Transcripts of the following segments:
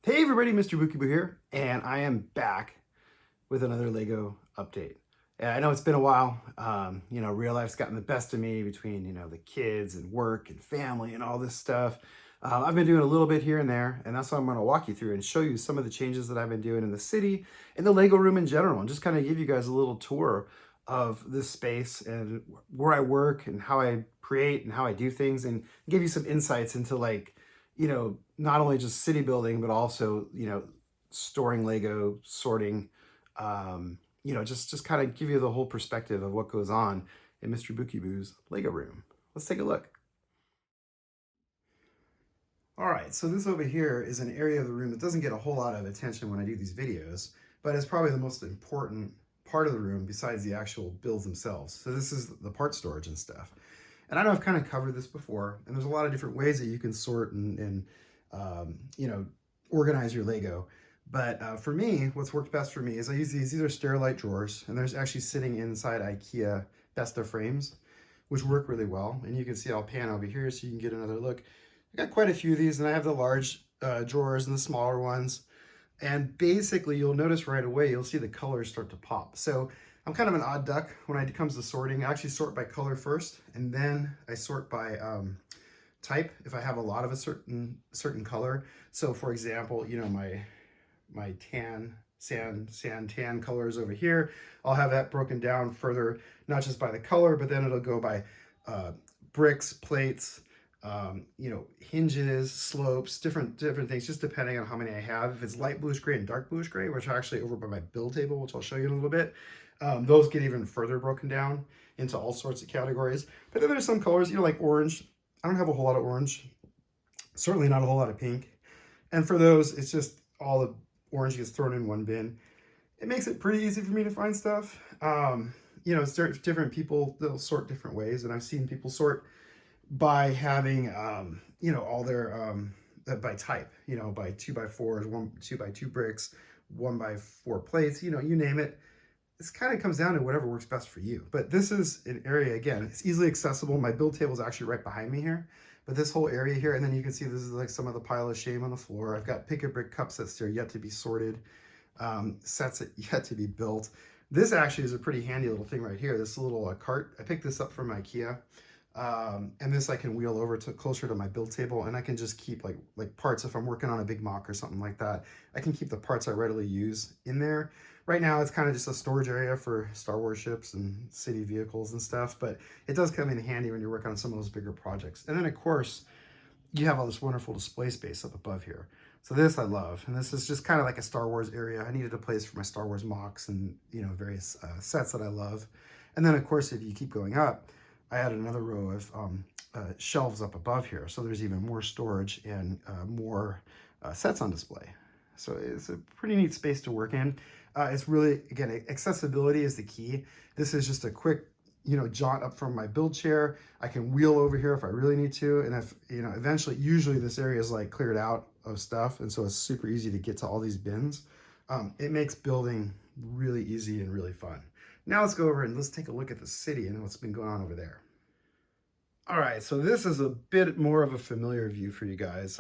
Hey everybody, MrBookieboo here, and I am back with another LEGO update. Yeah, I know it's been a while. Real life's gotten the best of me between, the kids and work and family and all this stuff. I've been doing a little bit here and there, and that's what I'm going to walk you through and show you some of the changes that I've been doing in the city, in the LEGO room in general, and just kind of give you guys a little tour of this space and where I work and how I create and how I do things, and give you some insights into not only just city building, but also, storing Lego, sorting, just kind of give you the whole perspective of what goes on in MrBookieboo's Lego room. Let's take a look. All right, so this over here is an area of the room that doesn't get a whole lot of attention when I do these videos, but it's probably the most important part of the room besides the actual builds themselves. So this is the part storage and stuff. And I know I've kind of covered this before, and there's a lot of different ways that you can sort and organize your Lego. But for me, what's worked best for me is I use these are Sterilite drawers, and there's actually sitting inside IKEA Besta frames, which work really well. And you can see I'll pan over here so you can get another look. I got quite a few of these, and I have the large drawers and the smaller ones. And basically, you'll notice right away, you'll see the colors start to pop. So I'm kind of an odd duck when it comes to sorting. I actually sort by color first, and then I sort by type if I have a lot of a certain color. So for example, my sand tan colors over here, I'll have that broken down further, not just by the color, but then it'll go by bricks, plates, hinges, slopes, different things, just depending on how many I have. If it's light bluish gray and dark bluish gray, which are actually over by my build table, which I'll show you in a little bit, those get even further broken down into all sorts of categories. But then there's some colors, like orange. I don't have a whole lot of orange, certainly not a whole lot of pink. And for those, it's just all the orange gets thrown in one bin. It makes it pretty easy for me to find stuff. It's different people, they'll sort different ways. And I've seen people sort by having, all their, by type, by 2x4s, 2x2 bricks, 1x4 plates, you name it. This kind of comes down to whatever works best for you. But this is an area, again, it's easily accessible. My build table is actually right behind me here. But this whole area here, and then you can see this is like some of the pile of shame on the floor. I've got pick-a-brick cups that are yet to be sorted, sets that yet to be built. This actually is a pretty handy little thing right here. This little cart, I picked this up from IKEA. And this I can wheel over to closer to my build table, and I can just keep like parts. If I'm working on a big mock or something like that, I can keep the parts I readily use in there. Right now it's kind of just a storage area for Star Wars ships and city vehicles and stuff, but it does come in handy when you're working on some of those bigger projects. And then of course you have all this wonderful display space up above here. So this I love, and this is just kind of like a Star Wars area. I needed a place for my Star Wars mocks and various sets that I love. And then of course if you keep going up, I added another row of shelves up above here. So there's even more storage and more sets on display. So it's a pretty neat space to work in. It's really, again, accessibility is the key. This is just a quick, jaunt up from my build chair. I can wheel over here if I really need to. And if, eventually, usually this area is like cleared out of stuff. And so it's super easy to get to all these bins. It makes building really easy and really fun. Now let's go over and let's take a look at the city and what's been going on over there. All right, so this is a bit more of a familiar view for you guys.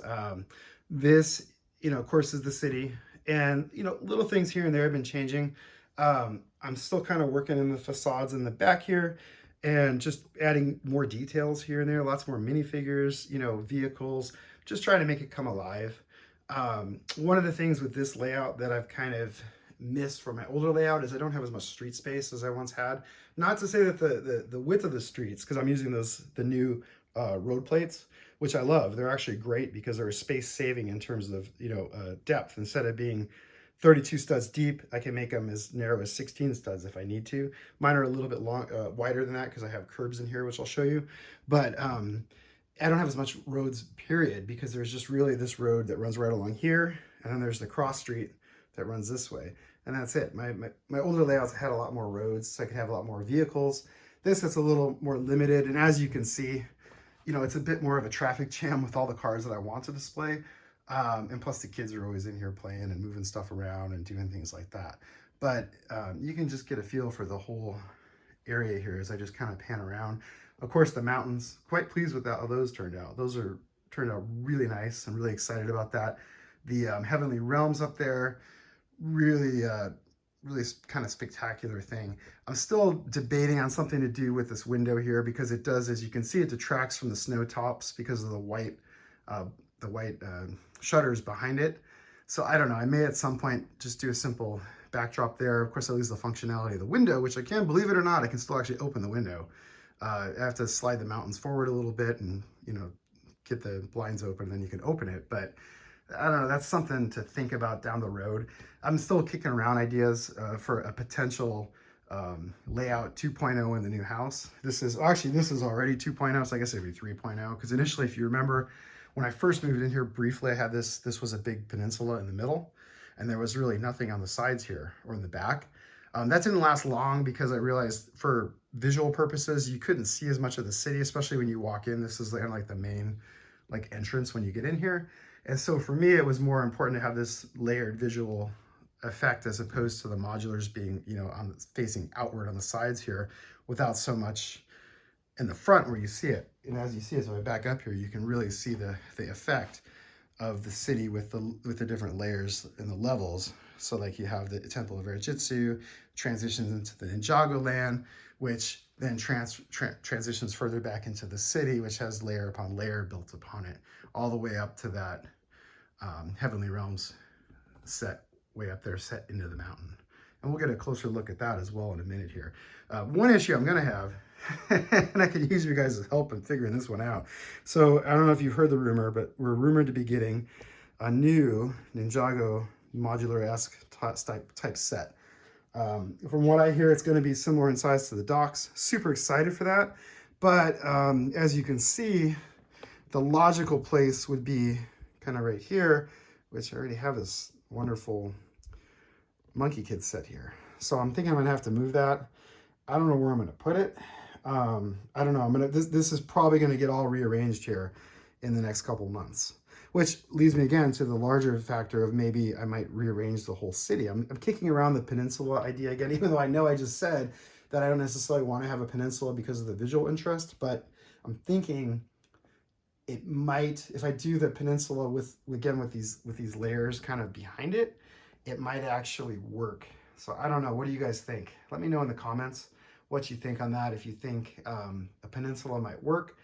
This, of course, is the city. And, little things here and there have been changing. I'm still kind of working in the facades in the back here and just adding more details here and there, lots more minifigures, vehicles, just trying to make it come alive. One of the things with this layout that I've kind of missed from my older layout is I don't have as much street space as I once had. Not to say that the width of the streets, because I'm using the new road plates, which I love. They're actually great because they're space saving in terms of depth. Instead of being 32 studs deep, I can make them as narrow as 16 studs if I need to. Mine are a little bit wider than that because I have curbs in here, which I'll show you. But I don't have as much roads, period, because there's just really this road that runs right along here, and then there's the cross street that runs this way, and that's it. My older layouts had a lot more roads, so I could have a lot more vehicles. This is a little more limited, and as you can see, it's a bit more of a traffic jam with all the cars that I want to display. And plus the kids are always in here playing and moving stuff around and doing things like that. But you can just get a feel for the whole area here as I just kind of pan around. Of course, the mountains, quite pleased with how those turned out. Those turned out really nice. I'm really excited about that. The Heavenly Realms up there, really, really kind of spectacular thing. I'm still debating on something to do with this window here because it does, as you can see, it detracts from the snow tops because of the white uh, shutters behind it. So I don't know, I may at some point just do a simple backdrop there. Of course, I lose the functionality of the window, which I can, believe it or not, I can still actually open the window. I have to slide the mountains forward a little bit and, you know, get the blinds open, then you can open it. But I don't know, that's something to think about down the road. I'm still kicking around ideas for a potential layout 2.0 in the new house. This is already 2.0, so I guess it'd be 3.0. Because initially, if you remember, when I first moved in here briefly, I had this was a big peninsula in the middle, and there was really nothing on the sides here or in the back. That didn't last long because I realized for visual purposes, you couldn't see as much of the city, especially when you walk in. This is kind of like the main entrance when you get in here. And so for me, it was more important to have this layered visual effect as opposed to the modulars being, you know, facing outward on the sides here without so much in the front where you see it. And as you see, as I back up here, you can really see the effect of the city with the different layers and the levels. So like you have the Temple of Air-Jitsu, transitions into the Ninjago land, which then transitions further back into the city, which has layer upon layer built upon it, all the way up to that Heavenly Realms set way up there, set into the mountain. And we'll get a closer look at that as well in a minute here. One issue I'm going to have, and I could use your guys' help in figuring this one out. So I don't know if you've heard the rumor, but we're rumored to be getting a new Ninjago modular-esque type set. From what I hear, it's going to be similar in size to the docks. Super excited for that. But as you can see, the logical place would be kind of right here, which I already have this wonderful Monkey Kid set here. So I'm thinking I'm gonna have to move that. I don't know where I'm gonna put it. I don't know. This is probably gonna get all rearranged here in the next couple months, which leads me again to the larger factor of maybe I might rearrange the whole city. I'm kicking around the peninsula idea again, even though I know I just said that I don't necessarily want to have a peninsula because of the visual interest, but I'm thinking it might, if I do the peninsula with these layers kind of behind it, it might actually work. So I don't know. What do you guys think? Let me know in the comments what you think on that. If you think a peninsula might work.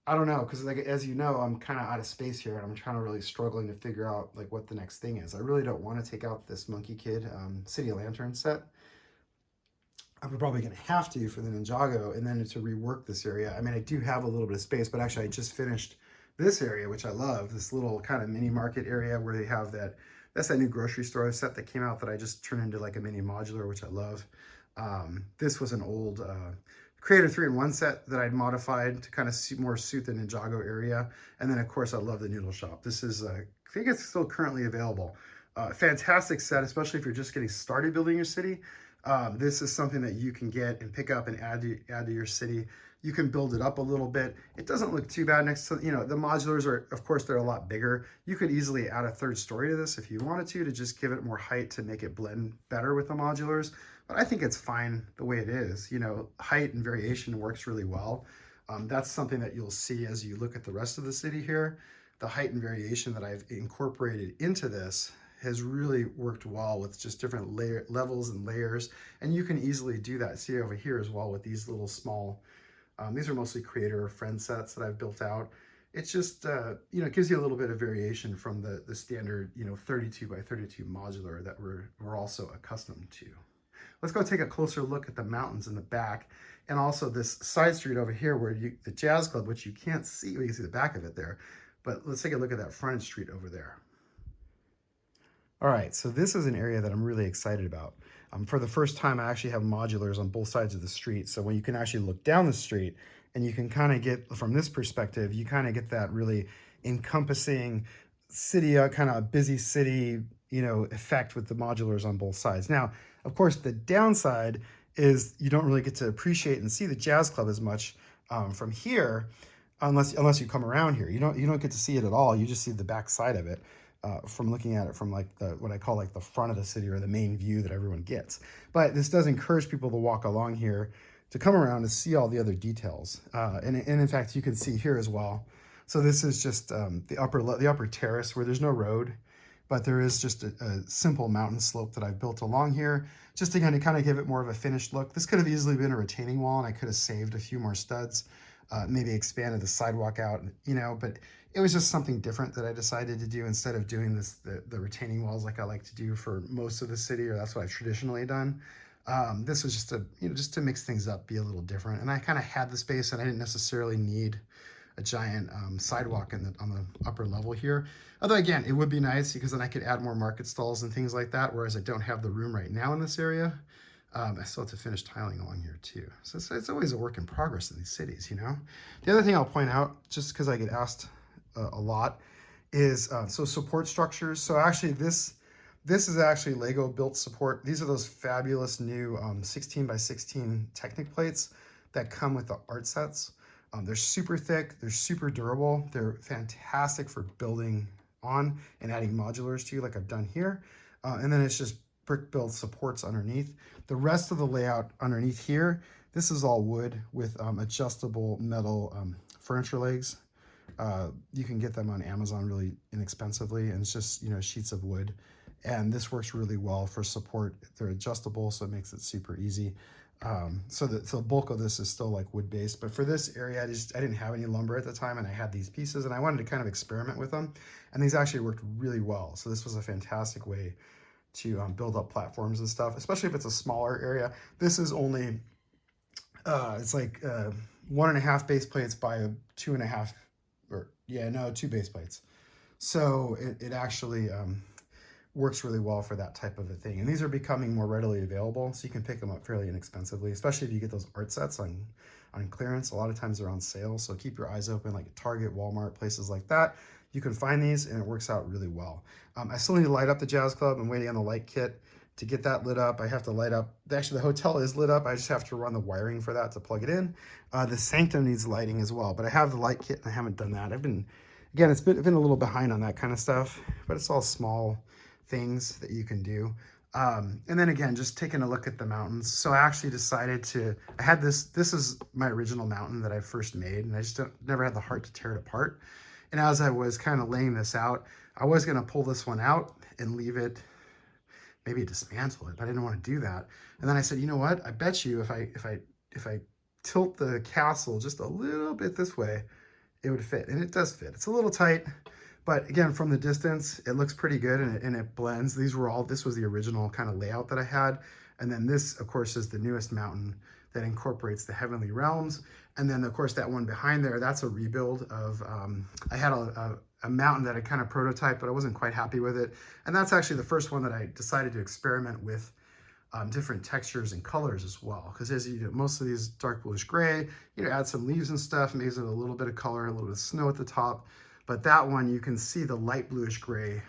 I don't know, because like, as you know, I'm kind of out of space here, and I'm trying to really struggling to figure out like what the next thing is. I really don't want to take out this Monkey Kid City of Lantern set. I'm probably going to have to for the Ninjago, and then to rework this area. I mean, I do have a little bit of space, but actually I just finished this area, which I love, this little kind of mini market area where they have that's that new grocery store set that came out that I just turned into like a mini modular, which I love. This was an old Creator 3-in-1 set that I'd modified to kind of more suit the Ninjago area. And then of course I love the noodle shop. This is, I think it's still currently available. Fantastic set, especially if you're just getting started building your city. This is something that you can get and pick up and add to your city. You can build it up a little bit. It doesn't look too bad next to, you know, the modulars are, of course, they're a lot bigger. You could easily add a third story to this if you wanted to just give it more height to make it blend better with the modulars. But I think it's fine the way it is. You know, height and variation works really well. That's something that you'll see as you look at the rest of the city here. The height and variation that I've incorporated into this has really worked well with just different levels and layers. And you can easily do that. See over here as well with these little small, these are mostly creator friend sets that I've built out. It's just, you know, it gives you a little bit of variation from the standard, you know, 32 by 32 modular that we're also accustomed to. Let's go take a closer look at the mountains in the back, and also this side street over here where the Jazz Club, which you can't see, you can see the back of it there, but let's take a look at that frontage street over there. All right, so this is an area that I'm really excited about. For the first time, I actually have modulars on both sides of the street. So when you can actually look down the street and you can kind of get, from this perspective, you kind of get that really encompassing city, kind of busy city, you know, effect with the modulars on both sides. Now, of course, the downside is you don't really get to appreciate and see the Jazz Club as much from here, unless you come around here. You don't get to see it at all. You just see the back side of it. From looking at it from like what I call like the front of the city, or the main view that everyone gets. But this does encourage people to walk along here, to come around and see all the other details. And in fact, you can see here as well. So this is just the upper terrace where there's no road. but there is just a simple mountain slope that I've built along here, just to kind of give it more of a finished look. This could have easily been a retaining wall, and I could have saved a few more studs, maybe expanded the sidewalk out, but it was just something different that I decided to do instead of doing the retaining walls like I like to do for most of the city, or that's what I've traditionally done. This was just just to mix things up, be a little different. And I kind of had the space, and I didn't necessarily need a giant sidewalk on the upper level here. Although again, it would be nice because then I could add more market stalls and things like that, whereas I don't have the room right now in this area. I still have to finish tiling along here too. So it's always a work in progress in these cities, The other thing I'll point out, just because I get asked a lot, is so support structures. So actually this is actually Lego built support. These are those fabulous new 16 by 16 Technic plates that come with the art sets. They're super thick, they're super durable, they're fantastic for building on and adding modulars to, like I've done here. And then it's just brick built supports underneath. The rest of the layout underneath here, this is all wood with adjustable metal furniture legs. You can get them on Amazon really inexpensively, and it's just, sheets of wood. And this works really well for support. They're adjustable, so it makes it super easy. So the bulk of this is still like wood based, but for this area, I didn't have any lumber at the time, and I had these pieces, and I wanted to kind of experiment with them, and these actually worked really well. So this was a fantastic way to build up platforms and stuff, especially if it's a smaller area. This is only, it's like 1.5 base plates by 2.5, or yeah, no, 2 base plates. So it actually works really well for that type of a thing. And these are becoming more readily available, so you can pick them up fairly inexpensively, especially if you get those art sets on clearance. A lot of times they're on sale, so keep your eyes open, like at Target, Walmart, places like that. You can find these, and it works out really well. I still need to light up the Jazz Club. I'm waiting on the light kit to get that lit up. I have to light up, actually the hotel is lit up. I just have to run the wiring for that to plug it in. The Sanctum needs lighting as well, but I have the light kit and I haven't done that. Again, it's been a little behind on that kind of stuff, but it's all small things that you can do. And then again, just taking a look at the mountains. So I actually decided I had this is my original mountain that I first made, and I just never had the heart to tear it apart. And as I was kind of laying this out, I was going to pull this one out and leave it, maybe dismantle it, but I didn't want to do that. And then I said, you know what? I bet you if I tilt the castle just a little bit this way, it would fit. And it does fit. It's a little tight, but again, from the distance, it looks pretty good, and it blends. This was the original kind of layout that I had. And then this, of course, is the newest mountain that incorporates the Heavenly Realms. And then, of course, that one behind there, that's a rebuild of, I had a mountain that I kind of prototyped, but I wasn't quite happy with it. And that's actually the first one that I decided to experiment with different textures and colors as well. Because as you do, most of these dark bluish gray, add some leaves and stuff, makes it a little bit of color, a little bit of snow at the top. But that one, you can see the light bluish gray,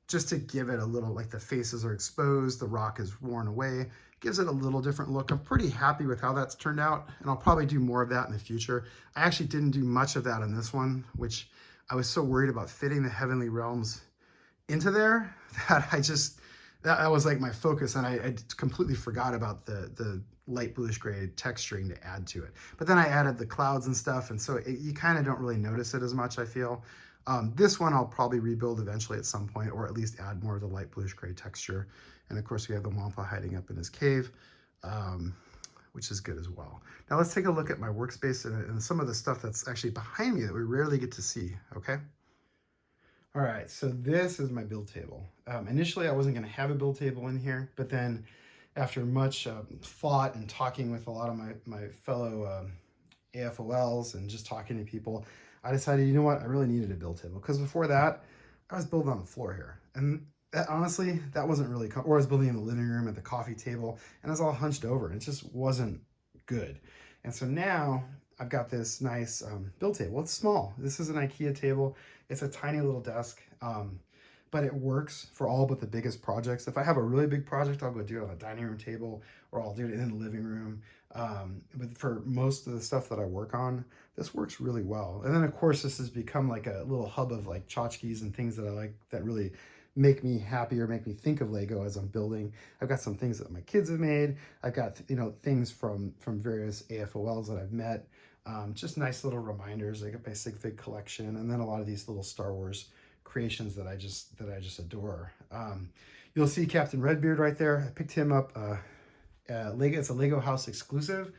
just to give it a little, like the faces are exposed, the rock is worn away, gives it a little different look. I'm pretty happy with how that's turned out, and I'll probably do more of that in the future. I actually didn't do much of that on this one, which I was so worried about fitting the Heavenly Realms into there that that was like my focus, and I completely forgot about the light bluish gray texturing to add to it. But then I added the clouds and stuff, and so you kind of don't really notice it as much, I feel. This one I'll probably rebuild eventually at some point, or at least add more of the light bluish gray texture. And of course we have the Wampa hiding up in his cave, which is good as well. Now let's take a look at my workspace and some of the stuff that's actually behind me that we rarely get to see, okay? All right, so this is my build table. Initially I wasn't gonna have a build table in here, but then after much thought and talking with a lot of my fellow AFOLs and just talking to people, I decided, you know what, I really needed a build table, because before that, I was building on the floor here. And honestly, that wasn't really, or I was building in the living room at the coffee table, and I was all hunched over, and it just wasn't good. And so now I've got this nice build table. It's small. This is an IKEA table. It's a tiny little desk, but it works for all but the biggest projects. If I have a really big project, I'll go do it on the dining room table, or I'll do it in the living room. But for most of the stuff that I work on, this works really well. And then of course, this has become like a little hub of like tchotchkes and things that I like that really make me happy or make me think of Lego as I'm building. I've got some things that my kids have made. I've got, things from various AFOLs that I've met. Just nice little reminders. I got my Sig Fig collection, and then a lot of these little Star Wars creations that I just adore. You'll see Captain Redbeard right there. I picked him up. Lego. It's a Lego House exclusive.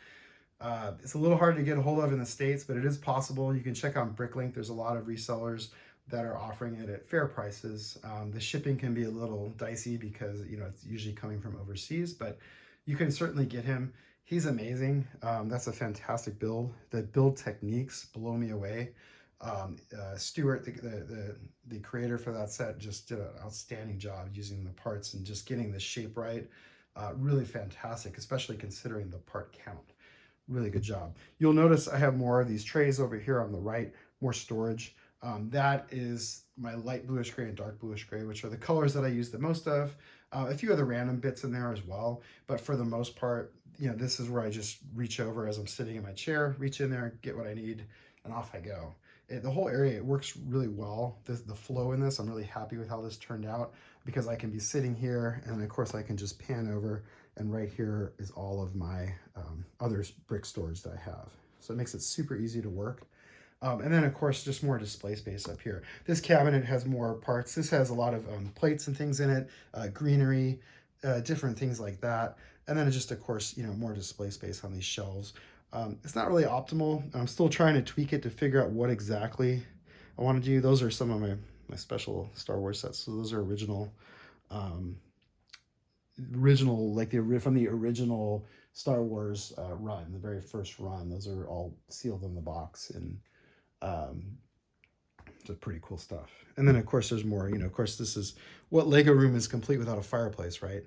It's a little hard to get a hold of in the States, but it is possible. You can check on Bricklink. There's a lot of resellers that are offering it at fair prices. The shipping can be a little dicey because, you know, it's usually coming from overseas, but you can certainly get him. He's amazing. That's a fantastic build. The build techniques blow me away. Stuart, the creator for that set, just did an outstanding job using the parts and just getting the shape right. Really fantastic, especially considering the part count. Really good job. You'll notice I have more of these trays over here on the right, more storage. That is my light bluish gray and dark bluish gray, which are the colors that I use the most of. A few other random bits in there as well, but for the most part, you know, this is where I just reach over as I'm sitting in my chair, reach in there, get what I need, and off I go. The whole area, it works really well. The flow in this, I'm really happy with how this turned out because I can be sitting here and of course I can just pan over and right here is all of my other brick storage that I have. So it makes it super easy to work. And then of course, just more display space up here. This cabinet has more parts. This has a lot of plates and things in it, greenery, different things like that. And then just of course, you know, more display space on these shelves. It's not really optimal. I'm still trying to tweak it to figure out what exactly I want to do. Those are some of my special Star Wars sets. So those are original, like from the original Star Wars run, the very first run. Those are all sealed in the box and just pretty cool stuff. And then of course there's more, you know, of course this is what Lego room is complete without a fireplace, right?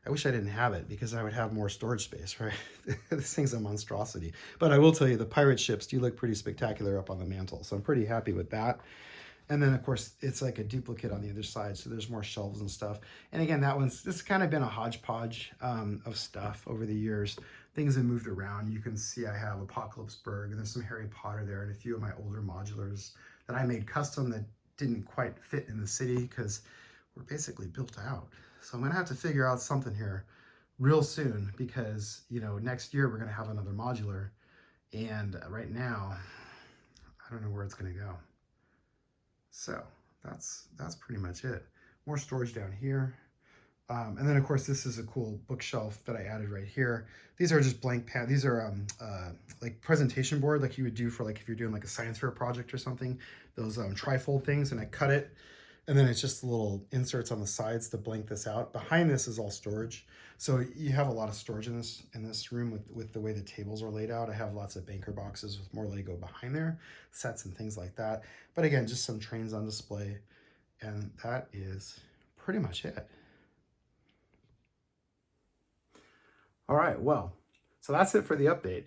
I wish I didn't have it because I would have more storage space, right? This thing's a monstrosity. But I will tell you, the pirate ships do look pretty spectacular up on the mantle. So I'm pretty happy with that. And then, of course, it's like a duplicate on the other side. So there's more shelves and stuff. And again, this has kind of been a hodgepodge of stuff over the years. Things have moved around. You can see I have Apocalypseburg, and there's some Harry Potter there, and a few of my older modulars that I made custom that didn't quite fit in the city because we're basically built out. So I'm gonna have to figure out something here real soon because, you know, next year we're gonna have another modular, and right now I don't know where it's gonna go. So that's pretty much it. More storage down here. And then of course this is a cool bookshelf that I added right here. These are just blank pad. These are like presentation board like you would do for like if you're doing like a science fair project or something. Those trifold things, and I cut it. And then it's just little inserts on the sides to blank this out. Behind this is all storage. So you have a lot of storage in this room with the way the tables are laid out. I have lots of banker boxes with more Lego behind there, sets and things like that. But again, just some trains on display. And that is pretty much it. All right, well, so that's it for the update.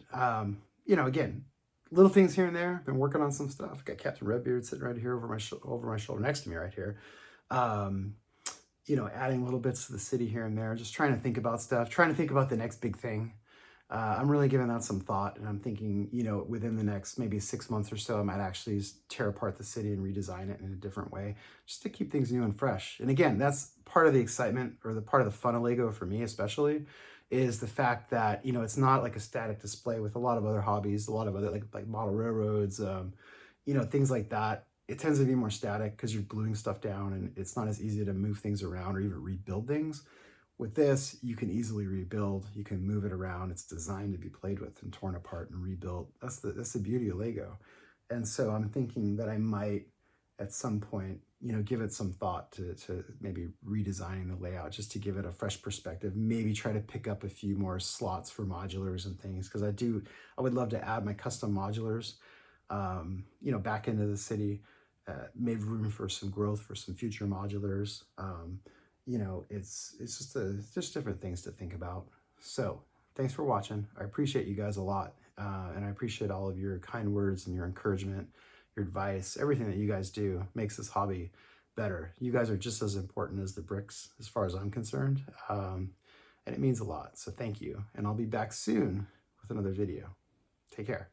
You know, again, little things here and there. Been working on some stuff. Got Captain Redbeard sitting right here over my shoulder next to me right here. You know, adding little bits to the city here and there. Just trying to think about stuff. Trying to think about the next big thing. I'm really giving that some thought, and I'm thinking, you know, within the next maybe 6 months or so, I might actually tear apart the city and redesign it in a different way, just to keep things new and fresh. And again, that's part of the excitement or the part of the fun of Lego for me, especially, is the fact that, you know, it's not like a static display with a lot of other hobbies, a lot of other like model railroads, you know, things like that. It tends to be more static because you're gluing stuff down and it's not as easy to move things around or even rebuild things. With this, you can easily rebuild, you can move it around. It's designed to be played with and torn apart and rebuilt. That's the beauty of Lego. And so I'm thinking that I might at some point, you know, give it some thought to maybe redesigning the layout just to give it a fresh perspective, maybe try to pick up a few more slots for modulars and things. Cause I would love to add my custom modulars, you know, back into the city, made room for some growth for some future modulars. You know, it's just different things to think about. So thanks for watching. I appreciate you guys a lot. And I appreciate all of your kind words and your encouragement, your advice. Everything that you guys do makes this hobby better. You guys are just as important as the bricks as far as I'm concerned. And it means a lot. So thank you. And I'll be back soon with another video. Take care.